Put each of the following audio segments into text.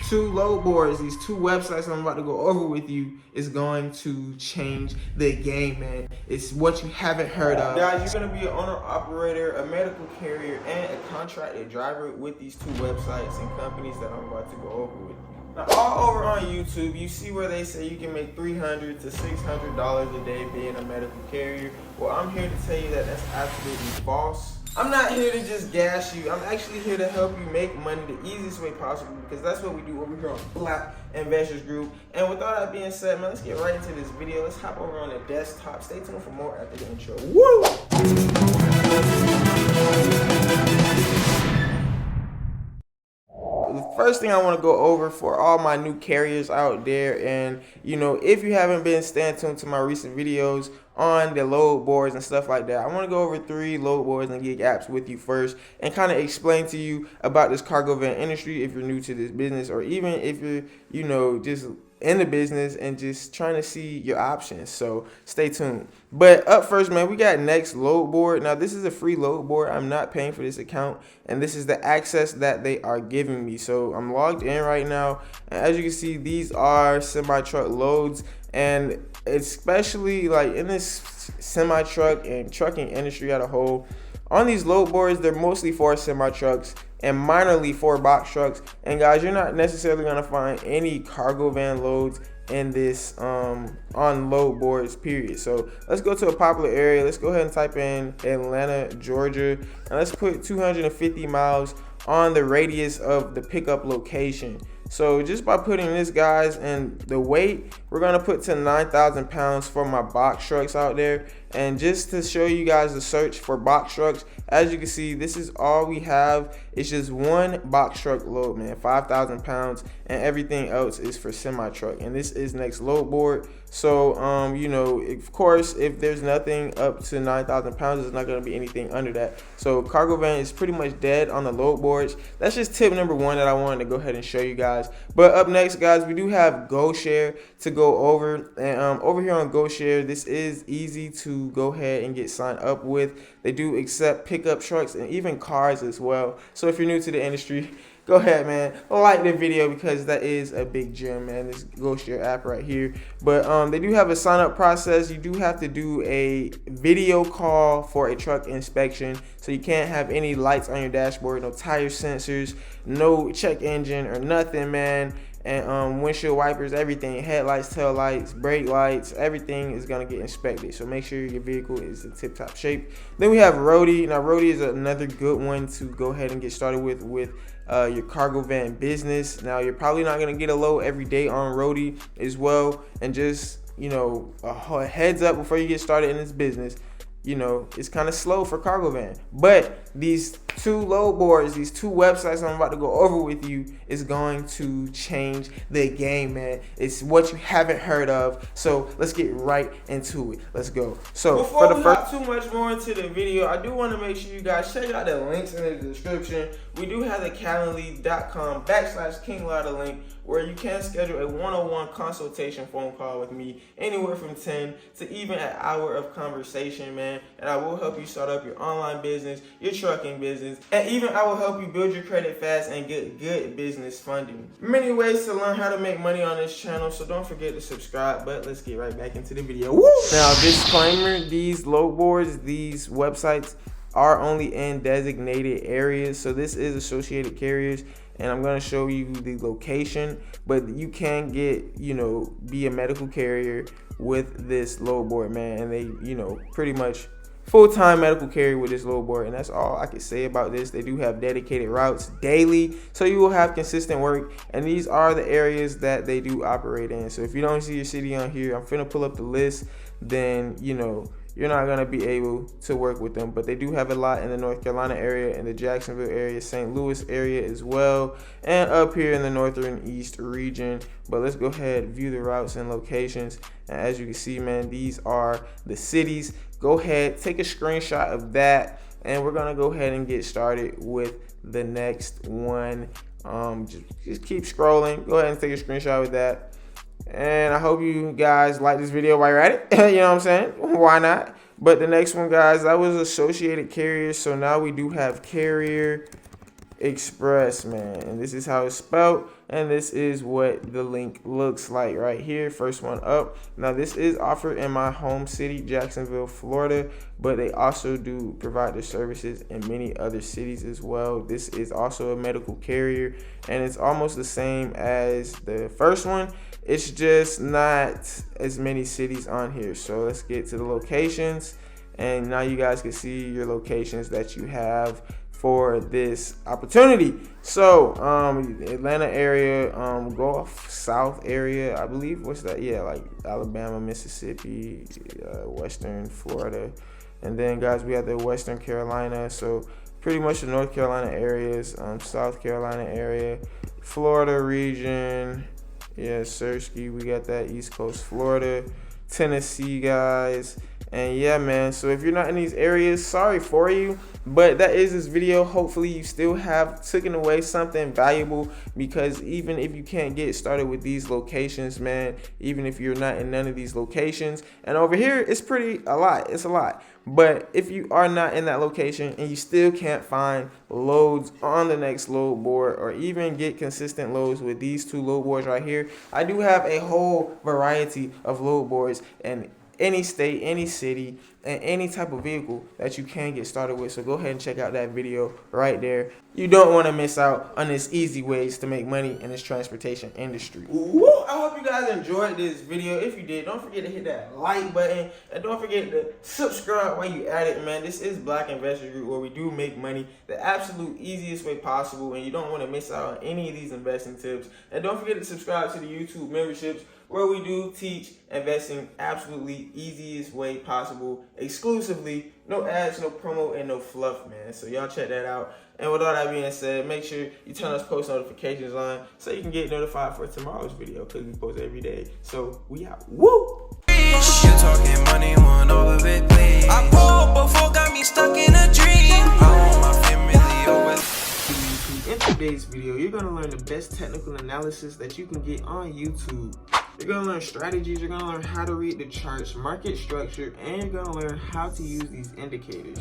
two load boards, these two websites I'm about to go over with you is going to change the game, man. It's what you haven't heard of. Guys, you're gonna be an owner, operator, a medical carrier, and a contracted driver with these two websites and companies that I'm about to go over with. Now, all over on YouTube, you see where they say you can make $300 to $600 a day being a medical carrier. Well, I'm here to tell you that that's absolutely false. I'm not here to just gas you. I'm actually here to help you make money the easiest way possible, because that's what we do over here on Black Investors Group. And with all that being said, man, let's get right into this video. Let's hop over on the desktop. Stay tuned for more after the intro. Woo! The first thing I want to go over for all my new carriers out there, and if you haven't been staying tuned to my recent videos on the load boards and stuff like that, I want to go over 3 load boards and gig apps with you first and kind of explain to you about this cargo van industry if you're new to this business, or even if you're just in the business and just trying to see your options. So stay tuned. But up first, man, we got Next Load Board. Now, this is a free load board. I'm not paying for this account, and this is the access that they are giving me. So I'm logged in right now, and as you can see, these are semi-truck loads. And especially like in this semi-truck and trucking industry as a whole, on these load boards, they're mostly for semi-trucks and minorly for box trucks. And guys, you're not necessarily going to find any cargo van loads in this on load boards, period. So let's go to a popular area. Let's go ahead and type in Atlanta, Georgia, and let's put 250 miles on the radius of the pickup location. So just by putting this, guys, and the weight, we're gonna put to 9,000 pounds for my box trucks out there. And just to show you guys the search for box trucks, as you can see, this is all we have. It's just one box truck load, man, 5,000 pounds, and everything else is for semi truck. And this is Next Load Board. So of course, if there's nothing up to 9,000 pounds, there's not going to be anything under that. So cargo van is pretty much dead on the load boards. That's just tip number 1 that I wanted to go ahead and show you guys. But up next, guys, we do have GoShare to go over. And over here on GoShare, this is easy to go ahead and get signed up with. They do accept pickup trucks and even cars as well. So if you're new to the industry, go ahead, man, like the video, because that is a big gem, man, this GoShare app right here. But they do have a sign up process. You do have to do a video call for a truck inspection. So you can't have any lights on your dashboard, no tire sensors, no check engine or nothing, man. And windshield wipers, everything, headlights, tail lights, brake lights, everything is gonna get inspected. So make sure your vehicle is in tip-top shape. Then we have Roadie. Now Roadie is another good one to go ahead and get started with your cargo van business. Now you're probably not gonna get a load every day on Roadie as well. And just a heads up before you get started in this business, it's kind of slow for cargo van. But these 2 load boards, these 2 websites I'm about to go over with you is going to change the game, man. It's what you haven't heard of. So let's get right into it. Let's go. So before we hop too much more into the video, I do want to make sure you guys check out the links in the description. We do have the Calendly.com/KingLatta link, where you can schedule a one-on-one consultation phone call with me, anywhere from 10 to even an hour of conversation, man. And I will help you start up your online business, your trucking business, and even I will help you build your credit fast and get good business funding. Many ways to learn how to make money on this channel, so don't forget to subscribe. But let's get right back into the video. Woo! Now, disclaimer, these load boards, these websites are only in designated areas. So this is Associated Carriers, and I'm going to show you the location, but you can get, be a medical carrier with this load board, man. And they, pretty much full-time medical carrier with this load board. And that's all I can say about this. They do have dedicated routes daily, so you will have consistent work. And these are the areas that they do operate in. So if you don't see your city on here, I'm finna pull up the list, then, you're not going to be able to work with them. But they do have a lot in the North Carolina area, in the Jacksonville area, St. Louis area as well, and up here in the Northern East region. But let's go ahead, view the routes and locations. And as you can see, man, these are the cities. Go ahead, take a screenshot of that, and we're going to go ahead and get started with the next one. Just keep scrolling. Go ahead and take a screenshot with that. And I hope you guys like this video while you're at it. You know what I'm saying? Why not? But the next one, guys, that was Associated Carriers. So now we do have Carrier Express, man. And this is how it's spelled. and this is what the link looks like right here. First one up. Now this is offered in my home city, Jacksonville, Florida, but they also do provide their services in many other cities as well. This is also a medical carrier, and it's almost the same as the first one. It's just not as many cities on here. So let's get to the locations, and now you guys can see your locations that you have for this opportunity. So Atlanta area, Gulf South area, I believe. What's that? Yeah, like Alabama, Mississippi, Western Florida, and then guys, we have the Western Carolina. So pretty much the North Carolina areas, South Carolina area, Florida region. Yeah, Sirski, we got that East Coast Florida, Tennessee, guys. And yeah, man, so if you're not in these areas, sorry for you, but that is this video. Hopefully you still have taken away something valuable, because even if you can't get started with these locations, man, even if you're not in none of these locations, and over here it's a lot, but if you are not in that location and you still can't find loads on the next load board, or even get consistent loads with these two load boards right here, I do have a whole variety of load boards and any state, any city, and any type of vehicle that you can get started with. So go ahead and check out that video right there. You don't want to miss out on this easy ways to make money in this transportation industry. Woo! I hope you guys enjoyed this video. If you did, don't forget to hit that like button, and don't forget to subscribe while you at it, man. This is Black Investor Group, where we do make money the absolute easiest way possible, and you don't want to miss out on any of these investing tips. And don't forget to subscribe to the YouTube memberships, where we do teach investing absolutely easiest way possible, exclusively, no ads, no promo, and no fluff, man. So y'all check that out. And with all that being said, make sure you turn those post notifications on so you can get notified for tomorrow's video, because we post every day. So we out. Woo! You talking money, want all of it, please. I pulled before, got me stuck in a dream. I want my family over. In today's video, you're going to learn the best technical analysis that you can get on YouTube. You're going to learn strategies, you're going to learn how to read the charts, market structure, and you're going to learn how to use these indicators.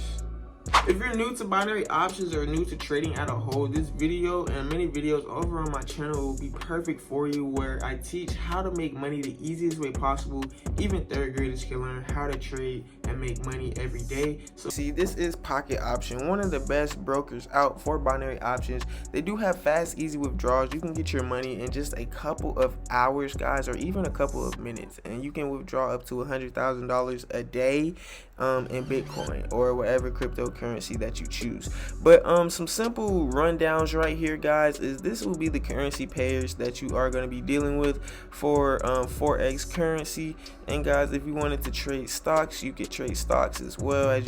If you're new to binary options or new to trading as a whole, this video and many videos over on my channel will be perfect for you, where I teach how to make money the easiest way possible. Even third graders can learn how to trade and make money every day. So see, this is Pocket Option, one of the best brokers out for binary options. They do have fast, easy withdrawals. You can get your money in just a couple of hours, guys, or even a couple of minutes, and you can withdraw up to $100,000 a day in Bitcoin or whatever cryptocurrency that you choose. But some simple rundowns right here, guys, is this will be the currency pairs that you are going to be dealing with for Forex currency. And guys, if you wanted to trade stocks, you could trade stocks as well. As